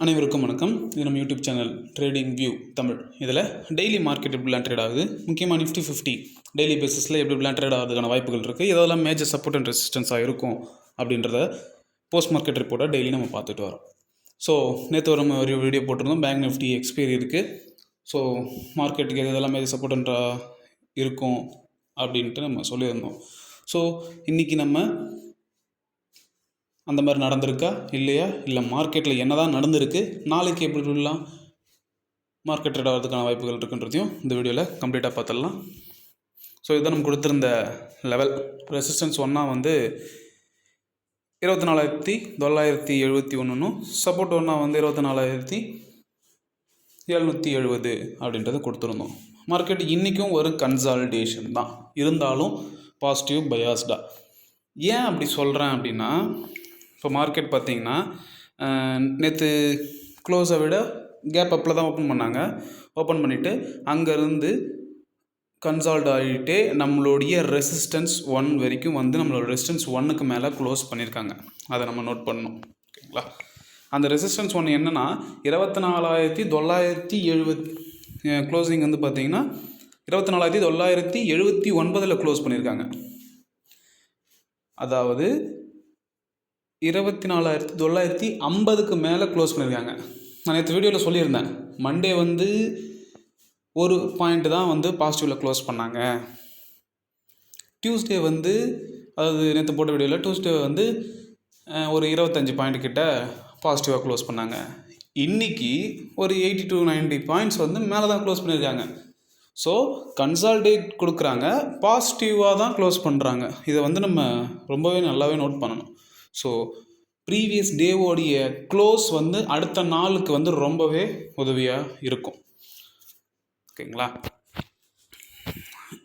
அனைவருக்கும் வணக்கம். இது நம்ம YouTube channel trading view Tamil. இதில் டெய்லி மார்க்கெட் எப்படிலாம் ட்ரேட் ஆகுது, முக்கியமாக நிஃப்டி 50 டெய்லி பேசிஸில் எப்படிலாம் ட்ரேட் ஆகிறதுக்கான வாய்ப்புகள் இருக்குது, இதெல்லாம் மேஜர் சப்போர்ட் அண்ட் ரெசிஸ்டன்ஸாக இருக்கும் அப்படின்றத போஸ்ட் மார்க்கெட் ரிப்போர்ட்டை டெய்லி நம்ம பார்த்துட்டு வரோம். ஸோ நேற்று ஒரு வீடியோ போட்டிருந்தோம். பேங்க் நிஃப்டி எக்ஸ்பைரி இருக்குது. ஸோ மார்க்கெட்டுக்கு இதெல்லாம் மேஜர் சப்போர்ட் இருக்கும் அப்படின்ட்டு நம்ம சொல்லியிருந்தோம். ஸோ இன்றைக்கி நம்ம அந்த மாதிரி நடந்திருக்கா இல்லையா, இல்லை மார்க்கெட்டில் என்ன தான் நடந்திருக்கு, நாளைக்கு எப்படிலாம் மார்க்கெட் ட்ரேட் ஆகிறதுக்கான வாய்ப்புகள் இருக்குன்றதையும் இந்த வீடியோவில் கம்ப்ளீட்டாக பார்த்துடலாம். ஸோ இதுதான் நம்ம கொடுத்துருந்த லெவல். ரெசிஸ்டன்ஸ் ஒன்றா வந்து 24,971, சப்போர்ட் ஒன்றா வந்து 24,770 அப்படின்றத கொடுத்துருந்தோம். மார்க்கெட் இன்றைக்கும் ஒரு கன்சாலிடேஷன் தான் இருந்தாலும் பாசிட்டிவ் பயாஸ்டாக. ஏன் அப்படி சொல்கிறேன் அப்படின்னா, இப்போ மார்க்கெட் பார்த்திங்கன்னா நேற்று க்ளோஸை விட கேப் அப்பில் தான் ஓப்பன் பண்ணாங்க. ஓப்பன் பண்ணிவிட்டு அங்கேருந்து கன்சால்ட் ஆகிட்டே நம்மளுடைய ரெசிஸ்டன்ஸ் 1 வரைக்கும் வந்து நம்மளோட ரெசிஸ்டன்ஸ் 1க்கு மேலே க்ளோஸ் பண்ணியிருக்காங்க. அதை நம்ம நோட் பண்ணணும். ஓகேங்களா? அந்த ரெசிஸ்டன்ஸ் 1 என்னென்னா 24,970 க்ளோசிங் வந்து பார்த்திங்கன்னா 24,979 க்ளோஸ் பண்ணியிருக்காங்க. அதாவது 24,950க்கு மேலே க்ளோஸ் பண்ணியிருக்காங்க. நான் நேற்று வீடியோவில் சொல்லியிருந்தேன், மண்டே வந்து ஒரு பாயிண்ட் தான் வந்து பாசிட்டிவில் க்ளோஸ் பண்ணாங்க. டியூஸ்டே வந்து, அதாவது நேற்று போட்ட வீடியோவில் டியூஸ்டே வந்து ஒரு 25 பாயிண்ட் கிட்ட பாசிட்டிவாக க்ளோஸ் பண்ணாங்க. இன்றைக்கி ஒரு 80 to 90 பாயிண்ட்ஸ் வந்து மேலே தான் க்ளோஸ் பண்ணியிருக்காங்க. ஸோ கன்சால்டேட் கொடுக்குறாங்க, பாசிட்டிவாக தான் க்ளோஸ் பண்ணுறாங்க. இதை வந்து நம்ம ரொம்பவே நல்லாவே நோட் பண்ணணும். ஸோ ப்ரீவியஸ் டேவோடைய க்ளோஸ் வந்து அடுத்த நாளுக்கு வந்து ரொம்பவே உதவியாக இருக்கும். ஓகேங்களா?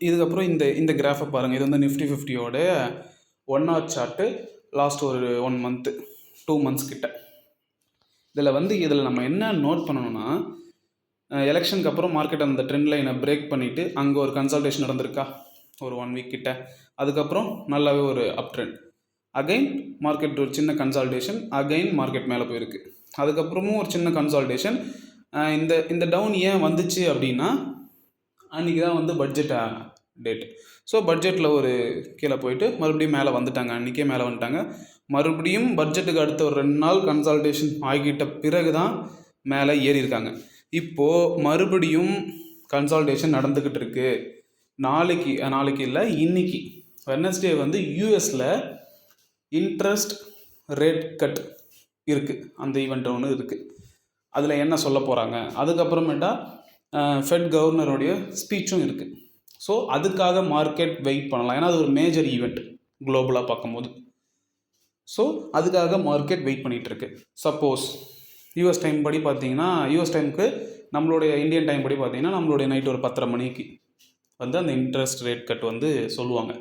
இதுக்கப்புறம் இந்த கிராஃபை பாருங்கள். இது வந்து நிஃப்டி 50யோட 1 hour சார்ட்டு. லாஸ்ட் ஒரு 1 month 2 months கிட்ட. இதில் நம்ம என்ன நோட் பண்ணணும்னா, எலெக்ஷனுக்கு அப்புறம் மார்க்கெட் அந்த ட்ரெண்ட் லைனை பிரேக் பண்ணிவிட்டு அங்கே ஒரு கன்சல்டேஷன் நடந்திருக்கா ஒரு 1 week கிட்ட. அதுக்கப்புறம் நல்லாவே ஒரு அப் ட்ரெண்ட். அகைன் மார்க்கெட் ஒரு சின்ன கன்சால்டேஷன், அகைன் மார்க்கெட் மேலே போயிருக்கு. அதுக்கப்புறமும் ஒரு சின்ன கன்சால்டேஷன். இந்த டவுன் ஏன் வந்துச்சு அப்படின்னா, அன்றைக்கி தான் வந்து பட்ஜெட் டேட். ஸோ பட்ஜெட்டில் ஒரு கீழே போயிட்டு மறுபடியும் மேலே வந்துட்டாங்க. அன்றைக்கே மேலே வந்துட்டாங்க. மறுபடியும் பட்ஜெட்டுக்கு அடுத்த ஒரு 2 நாள் கன்சால்டேஷன் ஆகிட்ட பிறகு தான் மேலே ஏறியிருக்காங்க. இப்போது மறுபடியும் கன்சால்டேஷன் நடந்துக்கிட்டு இருக்கு. நாளைக்கு இல்லை, இன்றைக்கி வெட்னஸ்டே வந்து யூஎஸில் இன்ட்ரெஸ்ட் ரேட் கட் இருக்குது. அந்த ஈவெண்ட் ஒன்று இருக்குது. அதில் என்ன சொல்ல போகிறாங்க, அதுக்கப்புறமேட்டா ஃபெட் கவர்னருடைய ஸ்பீச்சும் இருக்குது. ஸோ அதுக்காக மார்க்கெட் வெயிட் பண்ணலாம். ஏன்னா அது ஒரு மேஜர் ஈவெண்ட் குளோபலாக பார்க்கும்போது. ஸோ அதுக்காக மார்க்கெட் வெயிட் பண்ணிகிட்ருக்கு. சப்போஸ் யூஎஸ் டைம் படி பார்த்தீங்கன்னா, யூஎஸ் டைமுக்கு நம்மளுடைய இந்தியன் டைம் படி பார்த்தீங்கன்னா நம்மளுடைய நைட்டு ஒரு 10:30 மணிக்கு வந்து அந்த இன்ட்ரெஸ்ட் ரேட் கட் வந்து சொல்லுவாங்க.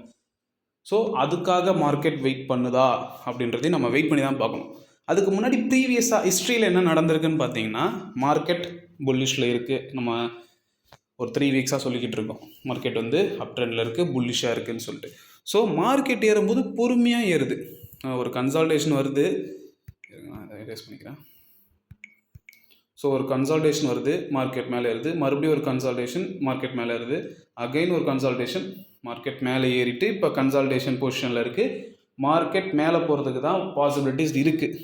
ஸோ அதுக்காக மார்க்கெட் வெயிட் பண்ணுதா அப்படின்றதையும் நம்ம வெயிட் பண்ணி தான் பார்க்கணும். அதுக்கு முன்னாடி ப்ரீவியஸாக ஹிஸ்ட்ரியில் என்ன நடந்திருக்குன்னு பார்த்தீங்கன்னா, மார்க்கெட் புல்லிஷில் இருக்குது. நம்ம ஒரு 3 weeks சொல்லிக்கிட்டு இருக்கோம் மார்க்கெட் வந்து அப் ட்ரெண்டில் இருக்குது, புல்லிஷாக இருக்குதுன்னு சொல்லிட்டு. ஸோ மார்க்கெட் ஏறும்போது பொறுமையாக ஏறுது. ஒரு கன்சால்டேஷன் வருது, அதை ரேஸ் பண்ணிக்கிறேன். ஸோ ஒரு கன்சால்டேஷன் வருது, மார்க்கெட் மேலே ஏறுது. மறுபடியும் ஒரு கன்சால்டேஷன், மார்க்கெட் மேலே ஏறுது. அகைன் ஒரு கன்சால்டேஷன், மார்க்கெட் மேலே ஏறிட்டு இப்போ கன்சால்டேஷன் பொசிஷனில் இருக்குது. மார்க்கெட் மேலே போகிறதுக்கு தான் பாசிபிலிட்டிஸ் இருக்குது.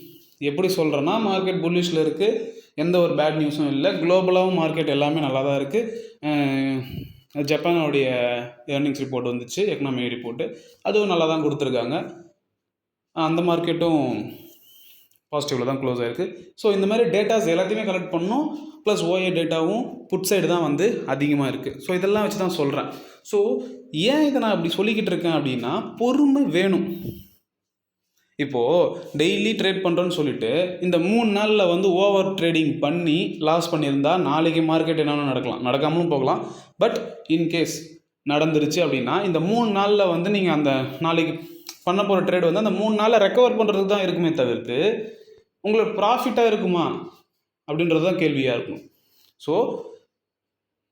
எப்படி சொல்கிறேன்னா, மார்க்கெட் புல்லிஷில் இருக்குது, எந்த ஒரு பேட் நியூஸும் இல்லை. குளோபலாகவும் மார்க்கெட் எல்லாமே நல்லா தான் இருக்குது. ஜப்பானோடைய ஏர்னிங்ஸ் ரிப்போர்ட் வந்துச்சு, எக்கனாமி ரிப்போர்ட்டு, அதுவும் நல்லா தான் கொடுத்துருக்காங்க. அந்த மார்க்கெட்டும் பாசிட்டிவில் தான் க்ளோஸ் ஆகிருக்கு. ஸோ இந்த மாதிரி டேட்டாஸ் எல்லாத்தையுமே கலெக்ட் பண்ணணும். ப்ளஸ் ஓஏ டேட்டாவும் புட் சைடு தான் வந்து அதிகமாக இருக்குது. ஸோ இதெல்லாம் வச்சு தான் சொல்கிறேன். ஸோ ஏன் இதை நான் அப்படி சொல்லிக்கிட்டு இருக்கேன் அப்படின்னா, பொறுமை வேணும். இப்போது டெய்லி ட்ரேட் பண்ணுறோன்னு சொல்லிட்டு இந்த 3 நாளில் வந்து ஓவர் ட்ரேடிங் பண்ணி லாஸ் பண்ணியிருந்தா நாளைக்கு மார்க்கெட் என்னென்னு நடக்கலாம், நடக்காமலும் போகலாம். பட் இன்கேஸ் நடந்துருச்சு அப்படின்னா இந்த 3 நாளில் வந்து நீங்கள் அந்த நாளைக்கு பண்ண போகிற ட்ரேட் வந்து அந்த 3 நாளில் ரெக்கவர் பண்ணுறதுக்கு தான் இருக்குமே தவிர்த்து உங்களுக்கு ப்ராஃபிட்டாக இருக்குமா அப்படின்றது தான் கேள்வியாக இருக்கும். ஸோ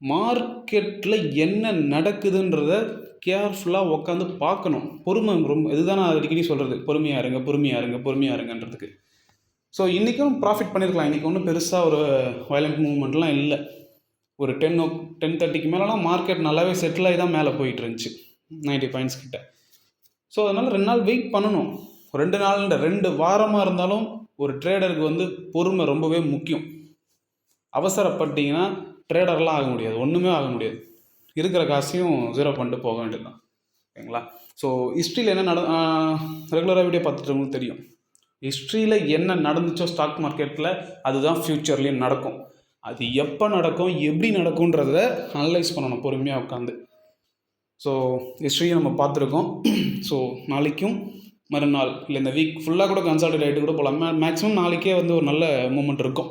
மார்க்கெட்டில் என்ன நடக்குதுன்றத கேர்ஃபுல்லாக உட்காந்து பார்க்கணும். பொறுமை ரொம்ப, இதுதான் நான் அடிக்கடி சொல்கிறது, பொறுமையாக இருங்கன்றதுக்கு. ஸோ இன்றைக்கும் ப்ராஃபிட் பண்ணியிருக்கலாம். இன்றைக்கி ஒன்றும் பெருசாக ஒரு வயலண்ட் மூவ்மெண்ட்லாம் இல்லை. ஒரு 10:30க்கு மேலெலாம் மார்க்கெட் நல்லாவே செட்டில் ஆகி தான் மேலே போயிட்டு இருந்துச்சு 90 பாயிண்ட்ஸ் கிட்ட. ஸோ அதனால் 2 நாள் வெயிட் பண்ணணும். 2 நாள் 2 வாரமாக இருந்தாலும் ஒரு ட்ரேடருக்கு வந்து பொறுமை ரொம்பவே முக்கியம். அவசரப்பட்டீங்கன்னா ட்ரேடர்லாம் ஆக முடியாது, ஒன்றுமே ஆக முடியாது. இருக்கிற காசையும் ஜீரோ பண்ணிட்டு போக வேண்டியது தான். ஓகேங்களா? ஸோ ஹிஸ்ட்ரியில் என்ன ரெகுலராக வீடியோ பார்த்துட்டவங்களுக்கு தெரியும். ஹிஸ்ட்ரியில் என்ன நடந்துச்சோ ஸ்டாக் மார்க்கெட்டில் அதுதான் ஃப்யூச்சர்லேயும் நடக்கும். அது எப்போ நடக்கும், எப்படி நடக்கும்ன்றத அனலைஸ் பண்ணணும் பொறுமையாக உட்காந்து. ஸோ ஹிஸ்ட்ரியை நம்ம பார்த்துருக்கோம். ஸோ நாளைக்கும் மறுநாள் இல்லை இந்த வீக் ஃபுல்லாக கூட கன்சால்டேட் ஆகிட்டு கூட போகலாம். மேக்ஸிமம் நாளைக்கே வந்து ஒரு நல்ல மூமெண்ட் இருக்கும்.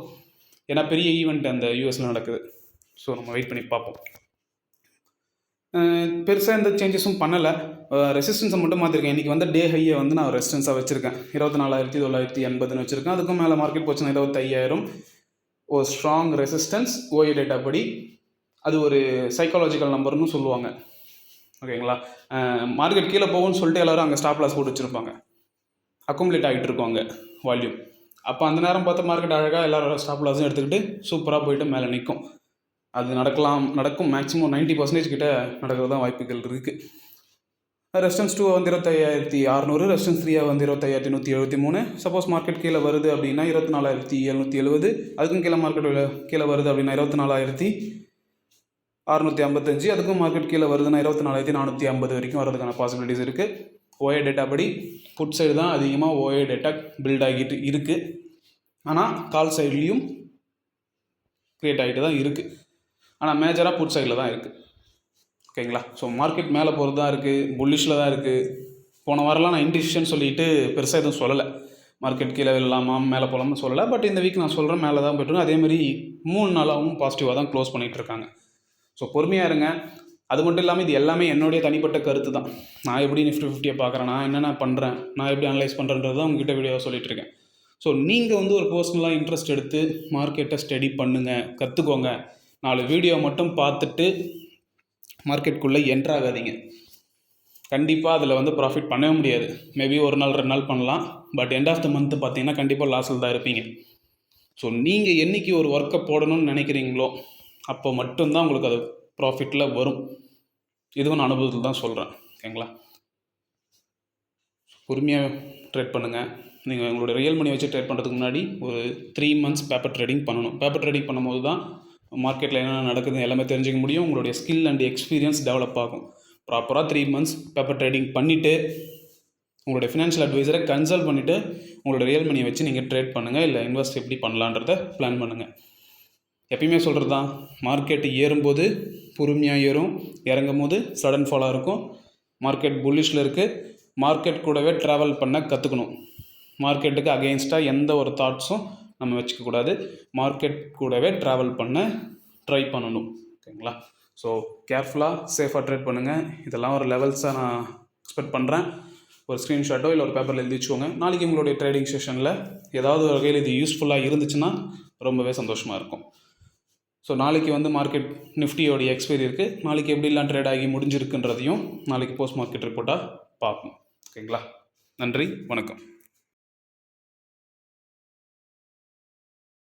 ஏன்னா பெரிய ஈவெண்ட் அந்த யூஎஸில் நடக்குது. ஸோ நம்ம வெயிட் பண்ணி பார்ப்போம். பெருசாக எந்த சேஞ்சஸும் பண்ணலை. ரெசிஸ்டன்ஸை மட்டும் மாற்றிருக்கேன். இன்றைக்கி வந்து டே ஹையை வந்து நான் ரெசிஸ்டன்ஸாக வச்சுருக்கேன். 24,980 வச்சுருக்கேன். அதுக்கும் மேலே மார்க்கெட் போச்சுன்னா 25,000 ஒரு ஸ்ட்ராங் ரெசிஸ்டன்ஸ் ஓஏ டேட்டா படி. அது ஒரு சைக்காலஜிக்கல் நம்பர்னு சொல்லுவாங்க. ஓகேங்களா? மார்க்கெட் கீழே போகும்னு சொல்லிட்டு எல்லோரும் அங்கே ஸ்டாப் லாஸ் போட்டு வச்சுருப்பாங்க. அக்குமுலேட் ஆகிட்டு இருக்கோங்க வால்யூம். அப்போ அந்த நேரம் பார்த்து மார்க்கெட் அழகாக எல்லோரும் ஸ்டாப் லாஸும் எடுத்துக்கிட்டு சூப்பராக போயிட்டு மேலே நிற்கும். அது நடக்கும். மேக்ஸிமம் 90% கிட்ட நடக்கிறது தான் வாய்ப்புகள் இருக்குது. ரெசிஸ்டன்ஸ் 2 வந்து 25,600, ரெசிஸ்டன்ஸ் 3 வந்து 25,173. சப்போஸ் மார்க்கெட் கீழே வருது அப்படின்னா 24,770. அதுக்கும் கீழே மார்க்கெட் கீழே வருது அப்படின்னா 24,655. அதுக்கும் மார்க்கெட் கீழே வருதுன்னா 24,450 வரைக்கும் வரதுக்கான பாசிபிலிட்டிஸ் இருக்குது. ஓஏ டேட்டா படி புட் சைடு தான் அதிகமாக ஓஏ டேட்டா பில்ட் ஆகிட்டு இருக்குது. ஆனால் கால் சைட்லேயும் க்ரியேட் ஆகிட்டு தான் இருக்குது. ஆனால் மேஜராக புட் சைடில் தான் இருக்குது. ஓகேங்களா? ஸோ மார்க்கெட் மேலே போகிறது தான் இருக்குது, புல்லிஷில் தான் இருக்குது. போன வாரம்லாம் நான் இன்டிசிஷன் சொல்லிவிட்டு பெருசாக எதுவும் சொல்லலை. மார்க்கெட் கீழே இல்லாமா மேலே போகலாம்னு சொல்லலை. பட் இந்த வீக் நான் சொல்கிறேன் மேலே தான் போய்ட்டு. அதேமாதிரி 3 நாளாகவும் பாசிட்டிவாக தான் க்ளோஸ் பண்ணிகிட்டு இருக்காங்க. ஸோ பொறுமையாக இருங்க. அது மட்டும் இல்லாமல் இது எல்லாமே என்னுடைய தனிப்பட்ட கருத்து தான். நான் எப்படி நிஃப்டி 50 பார்க்குறேன், நான் என்னென்ன பண்ணுறேன், நான் எப்படி அனலைஸ் பண்ணுறேன்றது தான் உங்ககிட்ட வீடியோவாக சொல்லிகிட்டு இருக்கேன். ஸோ நீங்கள் வந்து ஒரு பர்சனலாக இன்ட்ரெஸ்ட் எடுத்து மார்க்கெட்டை ஸ்டடி பண்ணுங்கள், கற்றுக்கோங்க. 4 வீடியோ மட்டும் பார்த்துட்டு மார்க்கெட்டுக்குள்ளே என்ட்ராகாதீங்க. கண்டிப்பாக அதில் வந்து ப்ராஃபிட் பண்ணவே முடியாது. மேபி ஒரு நாள் 2 நாள் பண்ணலாம். But end of the month பார்த்தீங்கன்னா கண்டிப்பாக லாஸில் தான் இருப்பீங்க. ஸோ நீங்கள் என்றைக்கு ஒரு ஒர்க்கை போடணும்னு நினைக்கிறீங்களோ அப்போ மட்டும்தான் உங்களுக்கு அது ப்ராஃபிட்டில் வரும். இதுவும் நான் அனுபவத்தில் தான் சொல்கிறேன். ஓகேங்களா? பொறுமையாக ட்ரேட் பண்ணுங்கள். நீங்கள் உங்களோட ரியல் மணி வச்சு ட்ரேட் பண்ணுறதுக்கு முன்னாடி ஒரு 3 months பேப்பர் ட்ரேடிங் பண்ணணும். பேப்பர் ட்ரேடிங் பண்ணும்போது தான் மார்க்கெட்டில் என்னென்ன நடக்குது எல்லாமே தெரிஞ்சிக்க முடியும். உங்களுடைய ஸ்கில் அண்ட் எக்ஸ்பீரியன்ஸ் டெவலப் ஆகும். ப்ராப்பராக 3 months பேப்பர் ட்ரேடிங் பண்ணிவிட்டு உங்களுடைய ஃபினான்ஷியல் அட்வைசரை கன்சல்ட் பண்ணிவிட்டு உங்களோட ரியல் மணியை வச்சு நீங்கள் ட்ரேட் பண்ணுங்கள். இல்லை இன்வெஸ்ட் எப்படி பண்ணலான்றத பிளான் பண்ணுங்கள். எப்பயுமே சொல்கிறது தான், மார்க்கெட் ஏறும்போது பொறுமையாக ஏறும், இறங்கும் போது சடன் ஃபாலாக இருக்கும். மார்க்கெட் புல்லிஷில் இருக்குது. மார்க்கெட் கூடவே ட்ராவல் பண்ண கற்றுக்கணும். மார்க்கெட்டுக்கு அகெயின்ஸ்டாக எந்த ஒரு தாட்ஸும் நம்ம வச்சுக்கக்கூடாது. மார்க்கெட் கூடவே ட்ராவல் பண்ண ட்ரை பண்ணணும். ஓகேங்களா? ஸோ கேர்ஃபுல்லாக சேஃபாக ட்ரேட் பண்ணுங்கள். இதெல்லாம் ஒரு லெவல்ஸாக நான் எக்ஸ்பெக்ட் பண்ணுறேன். ஒரு ஸ்க்ரீன்ஷாட்டோ இல்லை ஒரு பேப்பரில் எழுதி வச்சுக்கோங்க. நாளைக்கு உங்களுடைய ட்ரேடிங் செஷனில் ஏதாவது ஒரு வகையில் இது யூஸ்ஃபுல்லாக இருந்துச்சுன்னா ரொம்பவே சந்தோஷமாக இருக்கும். ஸோ நாளைக்கு வந்து மார்க்கெட் நிஃப்டியோடைய எக்ஸ்பைரி இருக்குது. நாளைக்கு எப்படிலாம் ட்ரேட் ஆகி முடிஞ்சிருக்குன்றதையும் நாளைக்கு போஸ்ட் மார்க்கெட் ரிப்போர்ட்டாக பார்ப்போம். ஓகேங்களா? நன்றி, வணக்கம்.